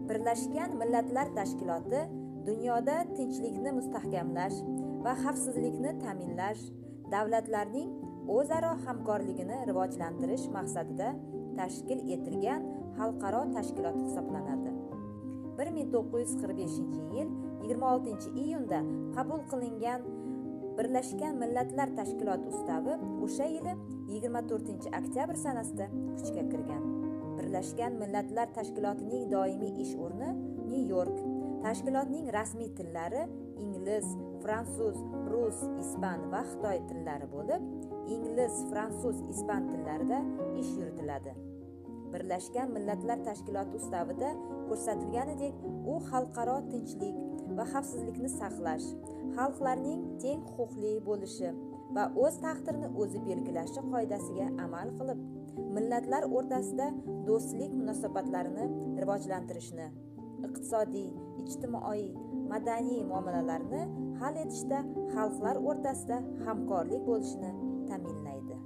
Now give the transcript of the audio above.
Birlashgan Millatlar Tashkiloti dunyoda tinchlikni mustahkamlash va xavfsizlikni ta'minlash, davlatlarning o'zaro hamkorligini rivojlantirish maqsadida tashkil etilgan xalqaro tashkilot hisoblanadi. 1945-yil 26-iyunda qabul qilingan Birlashgan Millatlar Tashkiloti ustavi o'sha yili 24-oktyabr sanasida kuchga kirgan. Birlashgan Millatlar Tashkilotining doimiy ish o'rni Nyu-York. Tashkilotning rasmiy tillari ingliz, fransuz, rus, ispan va xitoy tillari bo'lib, ingliz, fransuz, ispan tillarida ish yuritiladi. Birlashgan Millatlar Tashkiloti ustavida ko'rsatilganidek, u xalqaro tinchlik va xavfsizlikni saqlash, xalqlarning teng huquqli bo'lishi va o'z taqdirini o'zi belgilashi qoidasiga amal qilib, millatlar o'rtasida do'stlik munosabatlarini rivojlantirishni, iqtisodiy, ijtimoiy, madaniy muammolarni hal etishda xalqlar o'rtasida hamkorlik bo'lishini ta'minlaydi.